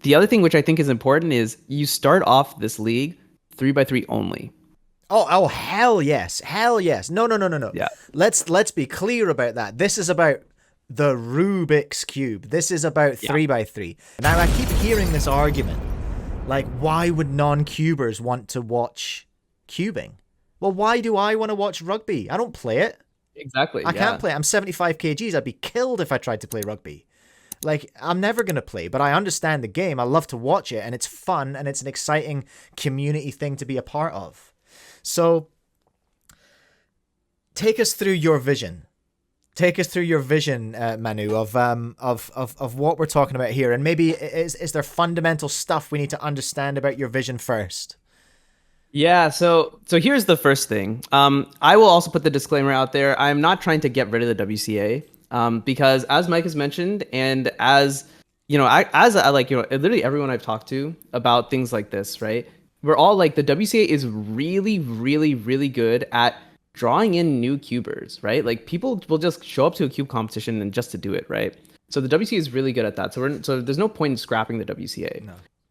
The other thing which I think is important is you start off this league 3x3 only. Oh, hell yes. Hell yes. No, no, no, no, no. Yeah. Let's be clear about that. This is about the Rubik's Cube. This is about Yeah. 3x3. Now, I keep hearing this argument. Like, why would non-cubers want to watch cubing? Well, why do I want to watch rugby? I don't play it. Exactly. I Yeah. can't play it. I'm 75 kgs. I'd be killed if I tried to play rugby. Like, I'm never going to play, but I understand the game. I love to watch it, and it's fun, and it's an exciting community thing to be a part of. So, take us through your vision. Take us through your vision, Manu, of what we're talking about here, and maybe is there fundamental stuff we need to understand about your vision first? Yeah, so here's the first thing. I will also put the disclaimer out there. I'm not trying to get rid of the WCA, because as Mike has mentioned, and as you know, literally everyone I've talked to about things like this, right? We're all like, the WCA is really, really, really good at drawing in new cubers, right? Like, people will just show up to a cube competition and just to do it, right? So the WCA is really good at that. So there's no point in scrapping the WCA.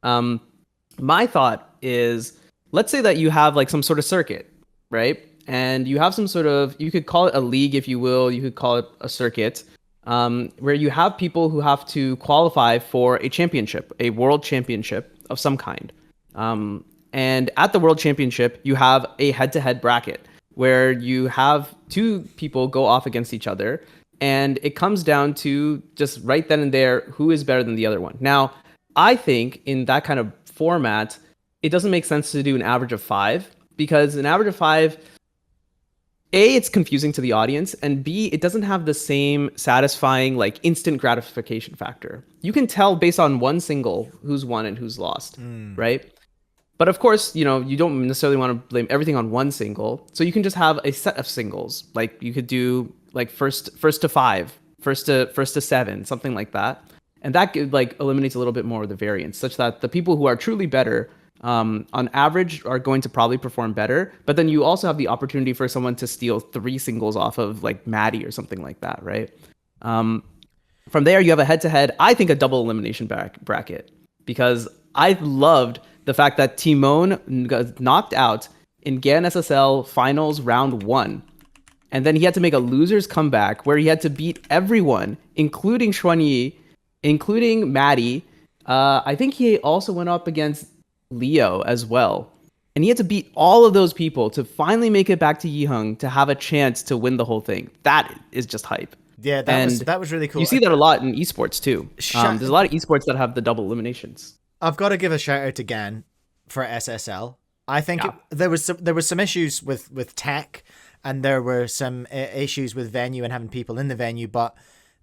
No. My thought is, let's say that you have like some sort of circuit, right? And you have some sort of, you could call it a league, if you will, you could call it a circuit, where you have people who have to qualify for a championship, a world championship of some kind. And at the world championship, you have a head-to-head bracket where you have two people go off against each other, and it comes down to just right then and there, who is better than the other one. Now, I think in that kind of format, it doesn't make sense to do an average of 5, because an average of 5, A, it's confusing to the audience, and B, it doesn't have the same satisfying, like, instant gratification factor. You can tell based on one single who's won and who's lost, right? But of course, you don't necessarily want to blame everything on one single. So you can just have a set of singles. Like, you could do like first to 5, first to 7, something like that. And that like eliminates a little bit more of the variance, such that the people who are truly better, on average, are going to probably perform better. But then you also have the opportunity for someone to steal 3 singles off of like Maddie or something like that, right? From there, you have a head-to-head, I think a double elimination bracket, because I loved the fact that Timon got knocked out in GAN SSL finals round 1. And then he had to make a loser's comeback where he had to beat everyone, including Xuanyi, including Maddie. I think he also went up against Leo as well. And he had to beat all of those people to finally make it back to Yiheng to have a chance to win the whole thing. That is just hype. Yeah, that was really cool. You see that a lot in esports too. There's a lot of esports that have the double eliminations. I've got to give a shout out to GAN for SSL. I think there was some issues with tech, and there were some issues with venue and having people in the venue, but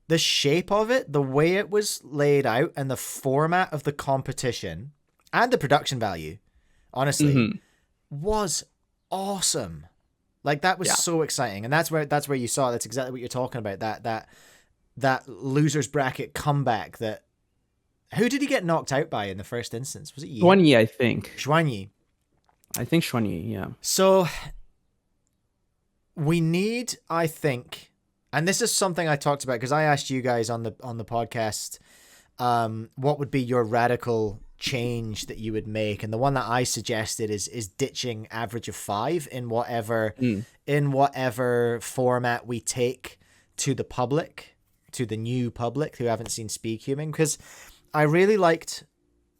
the shape of it, the way it was laid out, and the format of the competition and the production value, honestly, was awesome. Like, that was so exciting, and that's where you saw. That's exactly what you're talking about. That losers bracket comeback. That, who did he get knocked out by in the first instance? Was it Yi? Xuanyi, I think. Xuanyi. I think Xuanyi, yeah. So we need, I think, and this is something I talked about because I asked you guys on the podcast, what would be your radical change that you would make, and the one that I suggested is ditching average of 5 in whatever format we take to the public, to the new public who haven't seen speedcubing, because I really liked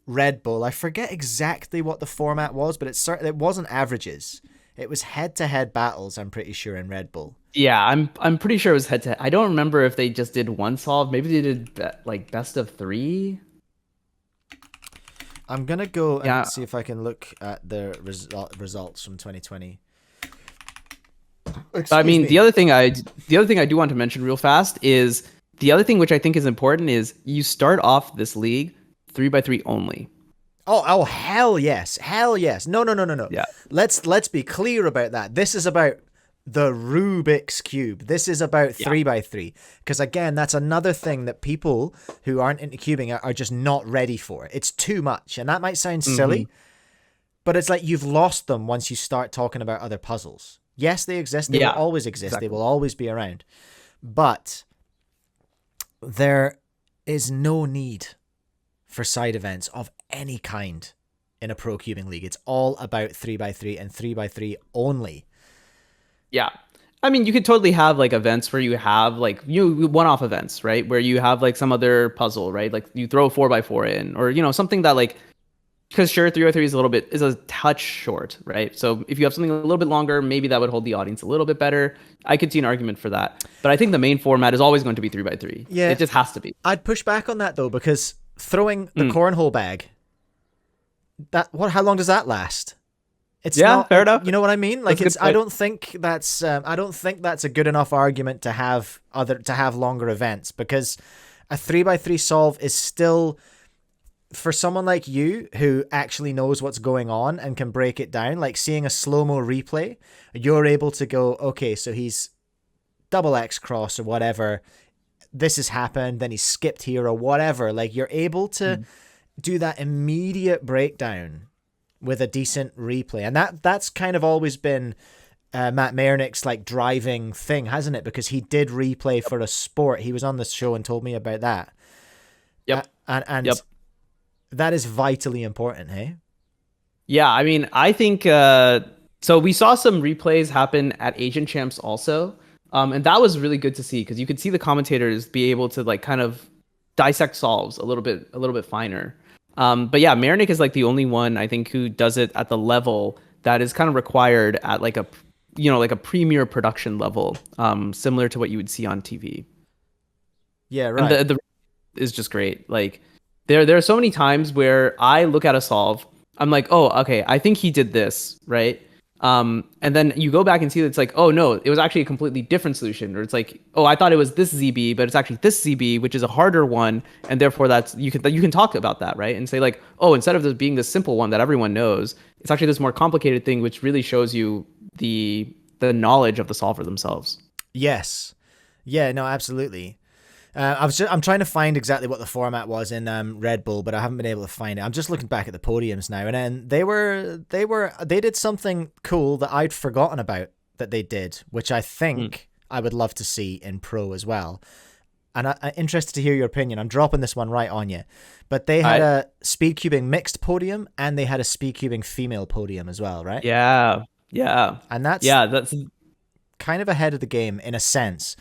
Red Bull. I forget exactly what the format was, but it wasn't averages. It was head-to-head battles, I'm pretty sure, in Red Bull. Yeah, I'm pretty sure it was head-to-head. I don't remember if they just did one solve. Maybe they did like best of 3. I'm gonna go and see if I can look at the results from 2020. I mean, the other thing I do want to mention real fast is the other thing which I think is important is you start off this league 3x3 only. Oh, hell yes. Hell yes. No. Yeah. Let's be clear about that. This is about the Rubik's Cube. This is about 3x3. Because again, that's another thing that people who aren't into cubing are just not ready for. It's too much. And that might sound silly, but it's like you've lost them once you start talking about other puzzles. Yes, they exist. They will always exist. Exactly. They will always be around. But there is no need for side events of any kind in a pro cubing league. It's all about 3x3 and 3x3 only. Yeah. I mean, you could totally have like events where you have like one-off events, right? Where you have like some other puzzle, right? Like you throw a 4x4 in, or something that like, because sure, 3x3 is a touch short, right? So if you have something a little bit longer, maybe that would hold the audience a little bit better. I could see an argument for that. But I think the main format is always going to be 3x3. Yeah. It just has to be. I'd push back on that though, because throwing the cornhole bag, how long does that last? It's not fair enough. You know what I mean? Like I don't think that's a good enough argument to have longer events, because a 3x3 solve is still, for someone like you who actually knows what's going on and can break it down, like seeing a slow-mo replay, you're able to go, okay, so he's double X cross or whatever, this has happened, then he's skipped here or whatever. Like you're able to do that immediate breakdown with a decent replay. And that's kind of always been Matt Mayernick's like driving thing, hasn't it? Because he did replay for a sport. He was on the show and told me about that. Yep. And that is vitally important, hey? Yeah, I mean, I think so we saw some replays happen at Asian Champs also. And that was really good to see, because you could see the commentators be able to like kind of dissect solves a little bit finer. But yeah, Mayernick is like the only one I think who does it at the level that is kind of required at like a premier production level, similar to what you would see on TV. Yeah, right. And the is just great. Like there are so many times where I look at a solve, I'm like, oh, okay, I think he did this, right? And then you go back and see that it's like, oh no, it was actually a completely different solution. Or it's like, oh, I thought it was this ZB, but it's actually this ZB, which is a harder one, and therefore you can talk about that, right? And say like, oh, instead of this being this simple one that everyone knows, it's actually this more complicated thing, which really shows you the knowledge of the solver themselves. Yes. Yeah, no, absolutely. I'm trying to find exactly what the format was in Red Bull, but I haven't been able to find it. I'm just looking back at the podiums now, and then they did something cool that I'd forgotten about that they did, which I think I would love to see in pro as well. And I'm interested to hear your opinion. I'm dropping this one right on you, but they had a speedcubing mixed podium and they had a speedcubing female podium as well, right? Yeah, and that's kind of ahead of the game in a sense.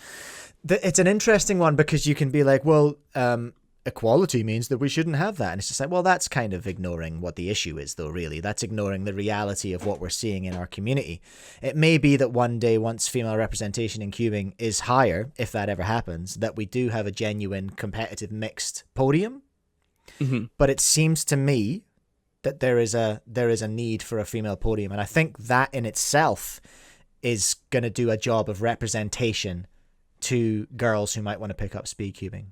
It's an interesting one, because you can be like, well, equality means that we shouldn't have that. And it's just like, well, that's kind of ignoring what the issue is, though, really. That's ignoring the reality of what we're seeing in our community. It may be that one day, once female representation in cubing is higher, if that ever happens, that we do have a genuine competitive mixed podium. Mm-hmm. But it seems to me that there is a need for a female podium. And I think that in itself is going to do a job of representation to girls who might want to pick up speed cubing.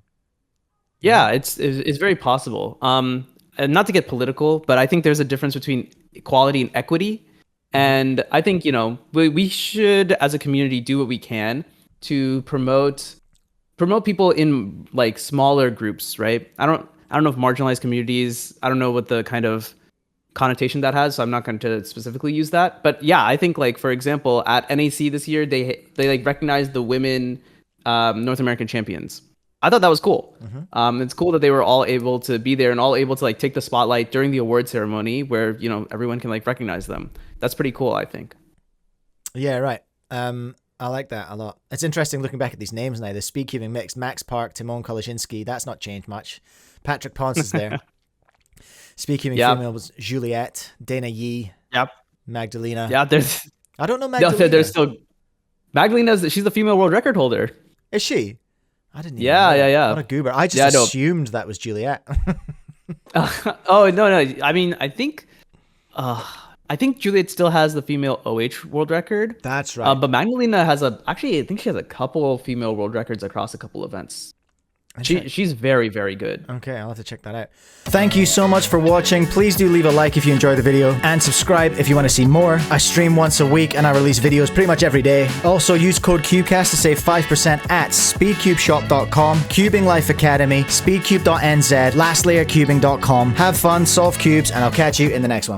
Yeah, it's very possible. And not to get political, but I think there's a difference between equality and equity. And I think, we should, as a community, do what we can to promote people in like smaller groups, right? I don't know if marginalized communities, I don't know what the kind of connotation that has, so I'm not going to specifically use that. But yeah, I think like, for example, at NAC this year, they like recognized the women North American champions. I thought that was cool. Mm-hmm. It's cool that they were all able to be there and all able to like take the spotlight during the award ceremony where, everyone can like recognize them. That's pretty cool, I think. Yeah, right. I like that a lot. It's interesting looking back at these names now. The speedcubing mixed, Max Park, Timon Koloshinsky, that's not changed much. Patrick Ponce is there. Speedcubing female was Juliette, Dana Yee, Magdalena. Yeah, I don't know Magdalena. No, there's still Magdalena's. She's the female world record holder. Is she? I didn't. Yeah. What a goober! I just assumed that was Juliette. Oh no! I mean, I think Juliette still has the female OH world record. That's right. But Magdalena has I think she has a couple female world records across a couple events. She's very, very good. Okay, I'll have to check that out. Thank you so much for watching. Please do leave a like if you enjoyed the video, and subscribe if you want to see more. I stream once a week and I release videos pretty much every day. Also, use code CUBECAST to save 5% at speedcubeshop.com, Cubing Life Academy, speedcube.nz, lastlayercubing.com. Have fun, solve cubes, and I'll catch you in the next one.